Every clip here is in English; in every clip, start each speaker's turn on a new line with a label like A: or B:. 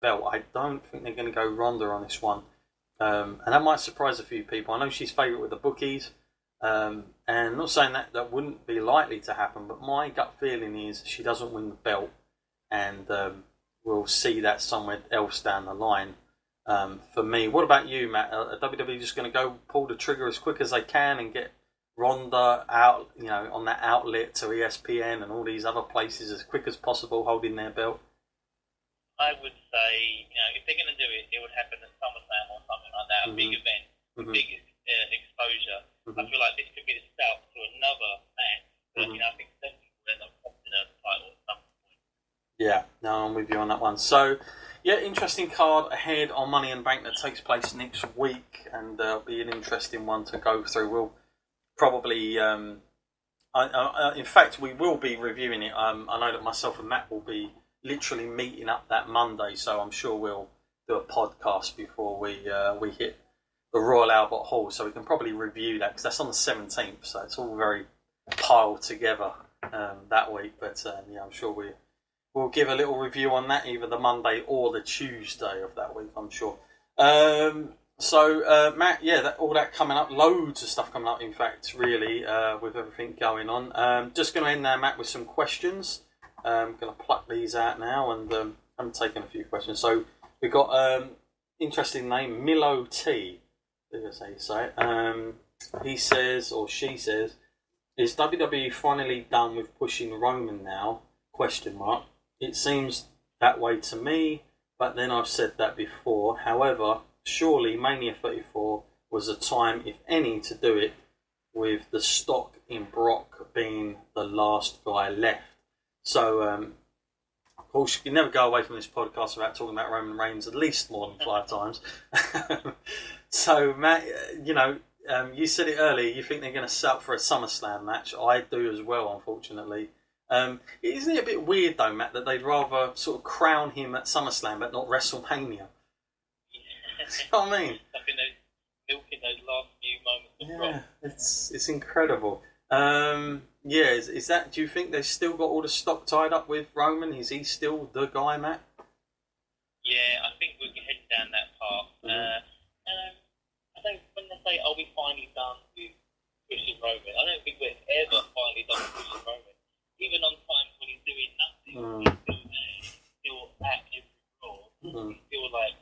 A: belt. I don't think they're going to go Ronda on this one. And that might surprise a few people. I know she's favourite with the bookies. And I'm not saying that wouldn't be likely to happen, but my gut feeling is she doesn't win the belt. And we'll see that somewhere else down the line. For me, what about you, Matt? Are WWE just going to go pull the trigger as quick as they can and get Ronda out, on that outlet to ESPN and all these other places as quick as possible, holding their belt?
B: I would say, if they're going to do it, it would happen at SummerSlam or something like that, a big event, big exposure. I feel like this could be the start to another match, but I think definitely will end up costing a title at some point. Yeah,
A: no, I'm with you on that one. So, yeah, interesting card ahead on Money in the Bank that takes place next week, and it'll be an interesting one to go through. We'll probably, in fact, we will be reviewing it. I know that myself and Matt will be literally meeting up that Monday, so I'm sure we'll do a podcast before we hit the Royal Albert Hall, so we can probably review that, because that's on the 17th, so it's all very piled together that week. But I'm sure we'll give a little review on that, either the Monday or the Tuesday of that week, I'm sure. So Matt, all that coming up, loads of stuff coming up, in fact, really, with everything going on. Just going to end there, Matt, with some questions. I'm going to pluck these out now, and I'm taking a few questions. So we've got interesting name, Milo T. That's how you say it. He says, or she says, is WWE finally done with pushing Roman now? Question mark. It seems that way to me, but then I've said that before. However, surely Mania 34 was a time, if any, to do it, with the stock in Brock being the last guy left. So, of course, you can never go away from this podcast without talking about Roman Reigns at least more than 5 times. So, Matt, you said it earlier, you think they're going to set up for a SummerSlam match. I do as well, unfortunately. Isn't it a bit weird, though, Matt, that they'd rather sort of crown him at SummerSlam but not WrestleMania?
B: Yeah.
A: You know what I mean?
B: I think they're milking those last few moments of Brock.
A: It's incredible. Is that? Do you think they've still got all the stock tied up with Roman? Is he still the guy, Matt?
B: Yeah, I think we're heading down that path. I think when they say, "Are we finally done with pushing Roman?" I don't think we're ever finally done with pushing Roman. Even on times when he's doing nothing, he's still at every Raw. He's still like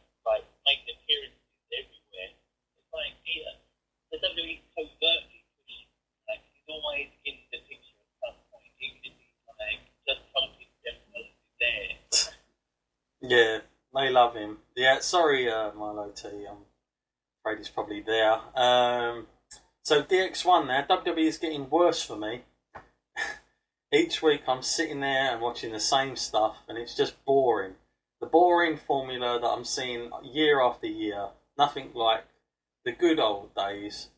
B: making appearances everywhere. It's like the WWE covertly pushing. Like he's always in the picture at some point, even if he's just talking generally there.
A: Yeah, they love him. Yeah, sorry, Milo T. I'm afraid he's probably there. So DX1 now, WWE is getting worse for me. Each week I'm sitting there and watching the same stuff, and it's just boring. The boring formula that I'm seeing year after year, nothing like the good old days.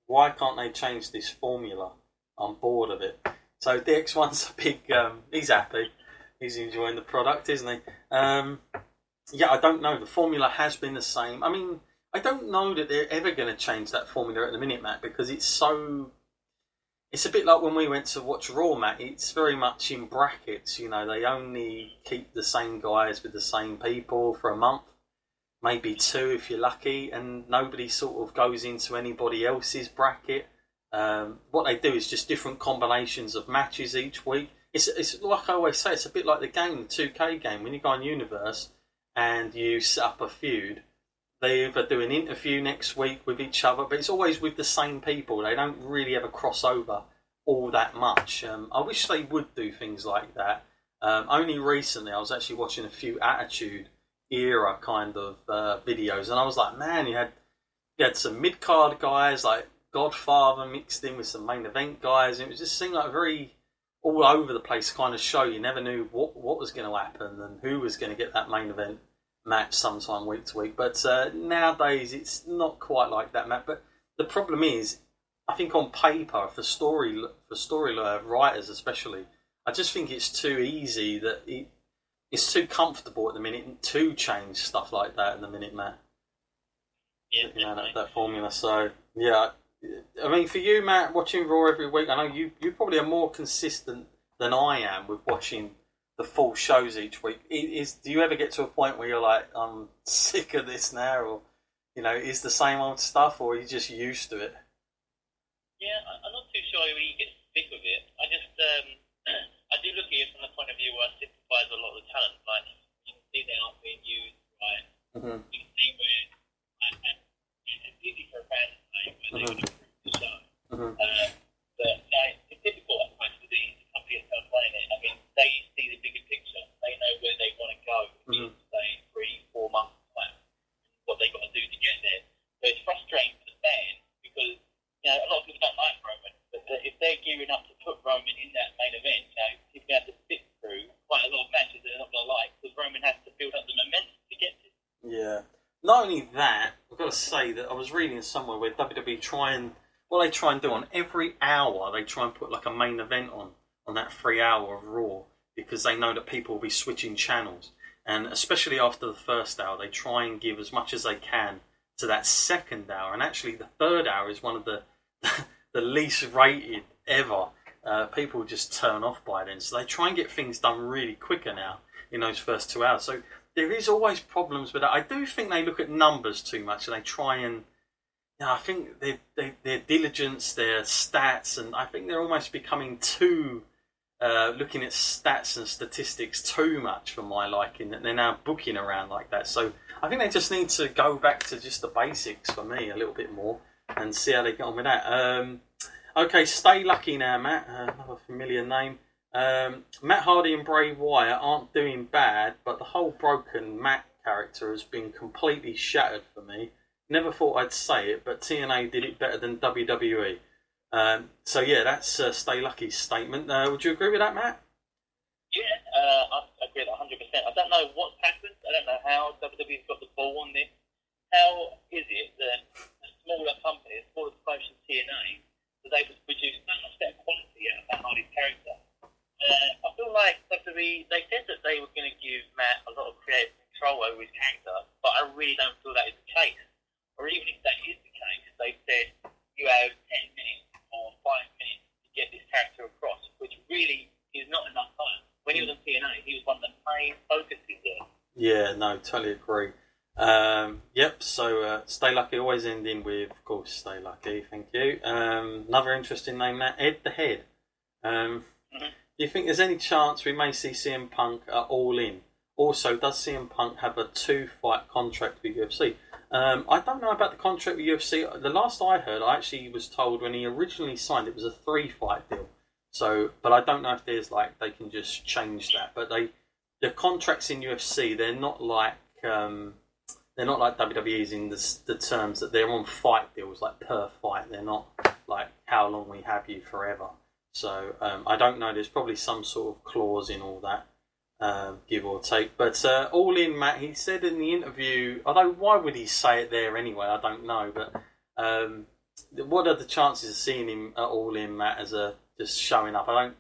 A: Why can't they change this formula? I'm bored of it. So DX1's a big, he's happy. He's enjoying the product, isn't he? I don't know. The formula has been the same. I mean, I don't know that they're ever going to change that formula at the minute, Matt, because it's a bit like when we went to watch Raw, Matt. It's very much in brackets. They only keep the same guys with the same people for a month, maybe 2 if you're lucky, and nobody sort of goes into anybody else's bracket. What they do is just different combinations of matches each week. It's like I always say, it's a bit like the game, the 2K game. When you go on Universe and you set up a feud, they either do an interview next week with each other, but it's always with the same people. They don't really ever cross over all that much. I wish they would do things like that. Only recently I was actually watching a few Attitude Era kind of videos, and I was like, man, you had some mid-card guys, like Godfather mixed in with some main event guys, and it just seemed like a very all over the place kind of show. You never knew what was going to happen and who was going to get that main event match sometime week to week. But nowadays it's not quite like that, Matt. But the problem is, I think on paper, for story writers especially, I just think it's too easy, that it's too comfortable at the minute to change stuff like that in the minute, Matt.
B: Yeah,
A: that formula. So yeah, I mean, for you, Matt, watching Raw every week, I know you probably are more consistent than I am with watching the full shows each week. Do you ever get to a point where you're like, I'm sick of this now, or is the same old stuff, or are you just used to it?
B: Yeah, I'm not too sure I really get sick of it. I just, I do look at it from the point of view where I sympathise with a lot of the talent. Like, you can see they aren't being used right.
A: Mm-hmm.
B: You can see where, and it's easy for a fan to say where they would improve the show.
A: Mm-hmm.
B: But it's difficult at times for the company that's running it. I mean, they see the bigger picture. They know where they want to go in, say, 3-4 months' time, what they've got to do to get there. So it's frustrating for the fans because, a lot of people don't like Roman, but if they're gearing up to put Roman in that main event, people have to sit through quite a lot of matches they're not going to like because Roman has to build up the momentum to get to.
A: Yeah. Not only that, I've got to say that I was reading somewhere where WWE what they try and do on every hour, they try and put like a main event on that 3 hour of Raw because they know that people will be switching channels. And especially after the first hour, they try and give as much as they can to that second hour. And actually the third hour is one of the least rated ever. People just turn off by then. So they try and get things done really quicker now in those first 2 hours. So there is always problems with that. I do think they look at numbers too much and they try and I think their diligence, their stats, and I think they're almost becoming too looking at stats and statistics too much for my liking. That they're now booking around like that. So I think they just need to go back to just the basics for me a little bit more and see how they get on with that. Okay, Stay Lucky now, Matt. Another familiar name. Matt Hardy and Bray Wyatt aren't doing bad, but the whole broken Matt character has been completely shattered for me. Never thought I'd say it, but TNA did it better than WWE. So yeah, that's Stay Lucky's statement. Would you agree with that, Matt?
B: Yeah, I agree with that 100%. I don't know what's happened. I don't know how WWE's got the ball on this. How is it that a smaller company, a smaller promotion TNA, was able to produce so much better quality out of Matt Hardy's character? I feel like WWE, they said that they were going to give Matt a lot of creative control over his character, but I really don't feel that is the case. Or even if that is the case, they said you have 10 minutes or 5 minutes to get this character across, which really is not enough time. When he was on TNA, he was one of the main focuses there. Yeah,
A: no, totally agree. Yep, so Stay Lucky always ending with, of course, Stay Lucky, thank you. Another interesting name now, Ed the Head. Do you think there's any chance we may see CM Punk at All In? Also, does CM Punk have a 2-fight contract with UFC? I don't know about the contract with UFC. The last I heard, I actually was told when he originally signed, it was a 3-fight deal. So, but I don't know if there's they can just change that. But the contracts in UFC, they're not like WWE's in the terms that they're on fight deals, like per fight. They're not like how long we have you forever. So I don't know. There's probably some sort of clause in all that. Give or take, but All In, Matt, he said in the interview, although why would he say it there anyway, I don't know, but what are the chances of seeing him at All In, Matt, as a just showing up? I don't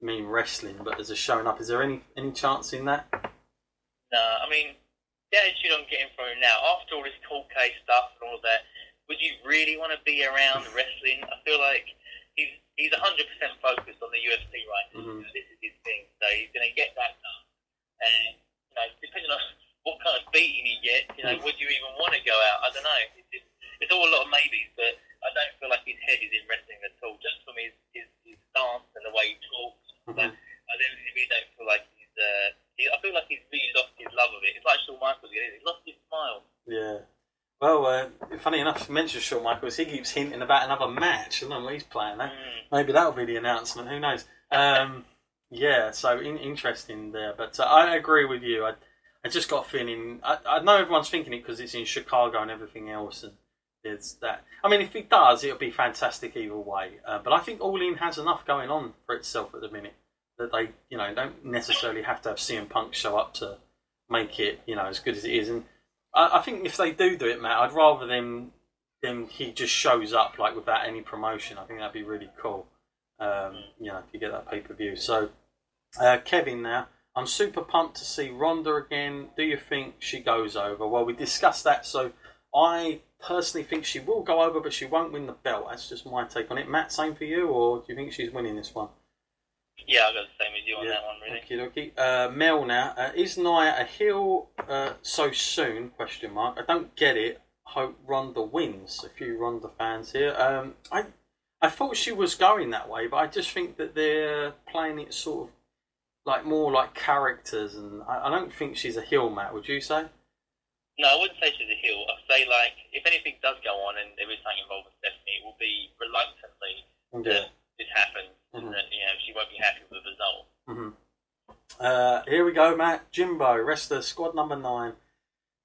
A: mean wrestling, but as a showing up. Is there any chance in that?
B: No, I mean, the attitude I'm getting from him now, after all this court case stuff and all that, would you really want to be around wrestling? I feel like he's 100% focused on the UFC right now.
A: Mm-hmm.
B: This is his thing, so he's going to get that done. And, depending on what kind of beating he gets, would you even want to go out? I don't know. It's all a lot of maybes, but I don't feel like his head is in wrestling at all, just from his stance and the way he talks.
A: Mm-hmm.
B: But I really don't feel like I feel like he's really lost his love of it. It's like Shawn Michaels, he's lost his smile.
A: Yeah. Well, funny enough, you mentioned Shawn Michaels. He keeps hinting about another match. I don't know what he's playing there. Maybe that'll be the announcement. Who knows? Yeah, so interesting there. But I agree with you. I just got a feeling... I know everyone's thinking it because it's in Chicago and everything else. And there's that. I mean, if he does, it'll be fantastic either way. But I think All In has enough going on for itself at the minute that they, don't necessarily have to have CM Punk show up to make it, as good as it is. And I think if they do it, Matt, I'd rather them he just shows up without any promotion. I think that'd be really cool. If you get that pay-per-view. So, Kevin now. I'm super pumped to see Ronda again. Do you think she goes over? Well, we discussed that. So, I personally think she will go over, but she won't win the belt. That's just my take on it. Matt, same for you, or do you think she's winning this one?
B: Yeah, I got the same as you on that one, really.
A: Okay. Mel now. Is Nia a heel so soon? Question mark. I don't get it. Hope Ronda wins. A few Ronda fans here. I thought she was going that way, but I just think that they're playing it sort of like more like characters, and I don't think she's a heel, Matt. Would you say?
B: No, I wouldn't say she's a heel. I'd say, like, if anything does go on and there is something involved with Stephanie, it will be reluctantly that this happens, and that, she won't be happy with the result.
A: Here we go, Matt. Jimbo, wrestler, squad number 9.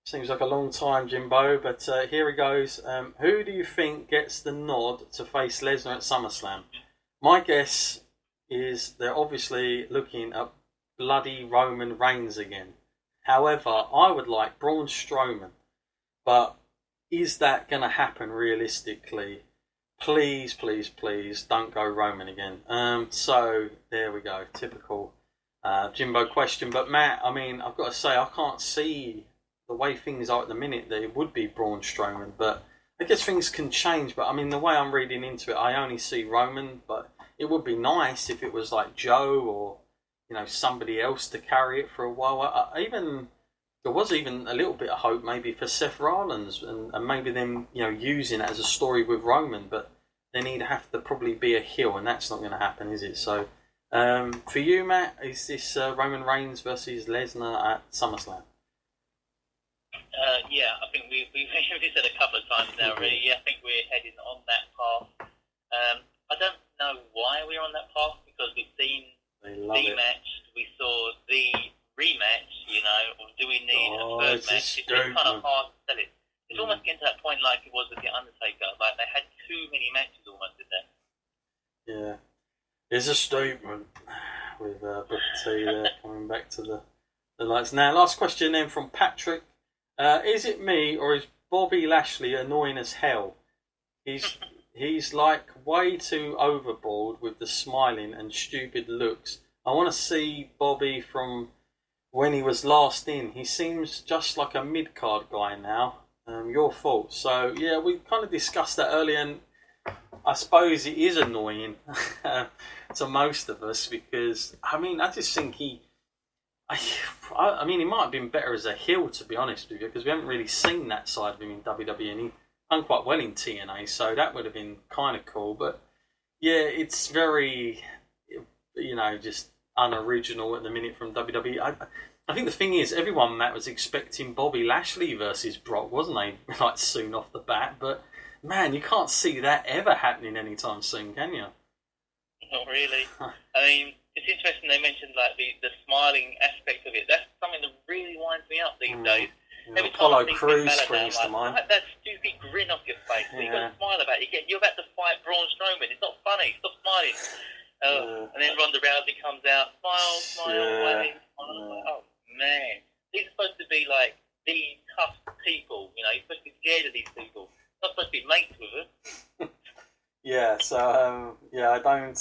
A: Seems like a long time, Jimbo, but here he goes. Who do you think gets the nod to face Lesnar at SummerSlam? My guess is they're obviously looking at bloody Roman Reigns again. However, I would like Braun Strowman, but is that going to happen realistically? Please, please, please don't go Roman again. So there we go, typical Jimbo question. But Matt, I mean, I've got to say, I can't see the way things are at the minute that it would be Braun Strowman, but I guess things can change. But I mean, the way I'm reading into it, I only see Roman, but it would be nice if it was like Joe or somebody else to carry it for a while. There was even a little bit of hope maybe for Seth Rollins and maybe them using it as a story with Roman, but then he'd have to probably be a heel, and that's not going to happen, is it? So for you, Matt, is this Roman Reigns versus Lesnar at SummerSlam?
B: Yeah, I think we've said a couple of times now, really. Yeah, I think we're heading on that path. I don't know why we're on that path, because we've seen the match, we saw the rematch, or do we need a third match? It's kind of hard to sell it. It's almost getting to that point like it was with The Undertaker. Like, they had too many matches almost in there.
A: Yeah. It's a statement with Booker T there coming back to the lights. Now, last question then from Patrick. Is it me, or is Bobby Lashley annoying as hell? He's like way too overboard with the smiling and stupid looks. I want to see Bobby from when he was last in. He seems just like a mid-card guy now. Your fault. So, yeah, we kind of discussed that earlier, and I suppose it is annoying to most of us because, I mean, I just think he might have been better as a heel, to be honest with you, because we haven't really seen that side of him in WWE, and he done quite well in TNA, so that would have been kind of cool. But yeah, it's very, just unoriginal at the minute from WWE. I think the thing is, everyone, Matt, was expecting Bobby Lashley versus Brock, wasn't they? Like, soon off the bat, but man, you can't see that ever happening anytime soon, can you?
B: Not really. I mean, it's interesting they mentioned like the smiling aspect of it. That's something that really winds me up these days.
A: Every Apollo Crews springs to mind.
B: That stupid grin off your face. Yeah. You've got to smile about it. You're about to fight Braun Strowman. It's not funny. Stop smiling. And then Ronda Rousey comes out. Smile, wave. Oh, man. These are supposed to be like the tough people. You're supposed to be scared of these people. You're not supposed to be mates with them.
A: Yeah, so I don't.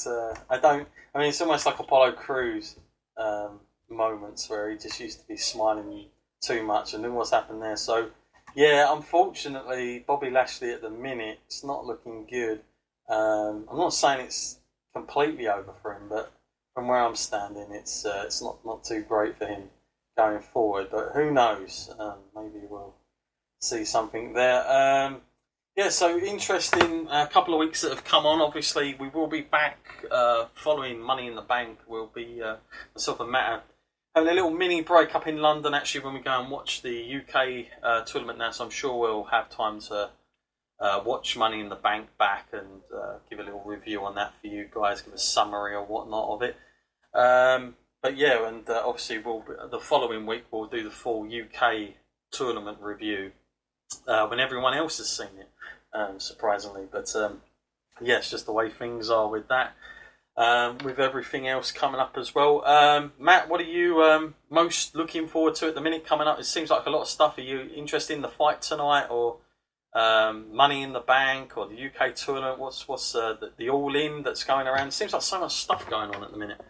A: I mean, it's almost like Apollo Crews moments where he just used to be smiling too much, and then what's happened there. So, yeah, unfortunately, Bobby Lashley at the minute, it's not looking good. I'm not saying it's completely over for him, but from where I'm standing, it's not too great for him going forward. But who knows? Maybe we'll see something there. Yeah, so interesting couple of weeks that have come on. Obviously, we will be back following Money in the Bank. We'll be, myself and Matt, having a little mini break up in London, actually, when we go and watch the UK tournament now. So I'm sure we'll have time to watch Money in the Bank back and give a little review on that for you guys, give a summary or whatnot of it. But yeah, and obviously the following week we'll do the full UK tournament review when everyone else has seen it. Surprisingly, but yeah, it's just the way things are with that. With everything else coming up as well. Matt, what are you most looking forward to at the minute coming up? It seems like a lot of stuff. Are you interested in the fight tonight, or Money in the Bank, or the UK tournament? What's the All In that's going around? It seems like so much stuff going on at the minute.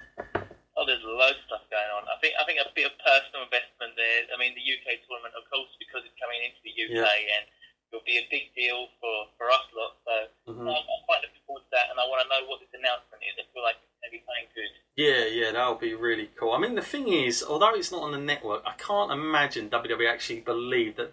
B: Oh, there's loads of stuff going on. I think a bit of personal investment there. I mean, the UK tournament, of course, because it's coming into the UK and it'll be a big deal for us lot. So I'm quite looking forward to that, and I want to know what this announcement is. I feel like it's going to be something good.
A: Yeah, that would be really cool. I mean, the thing is, although it's not on the network, I can't imagine WWE actually believed that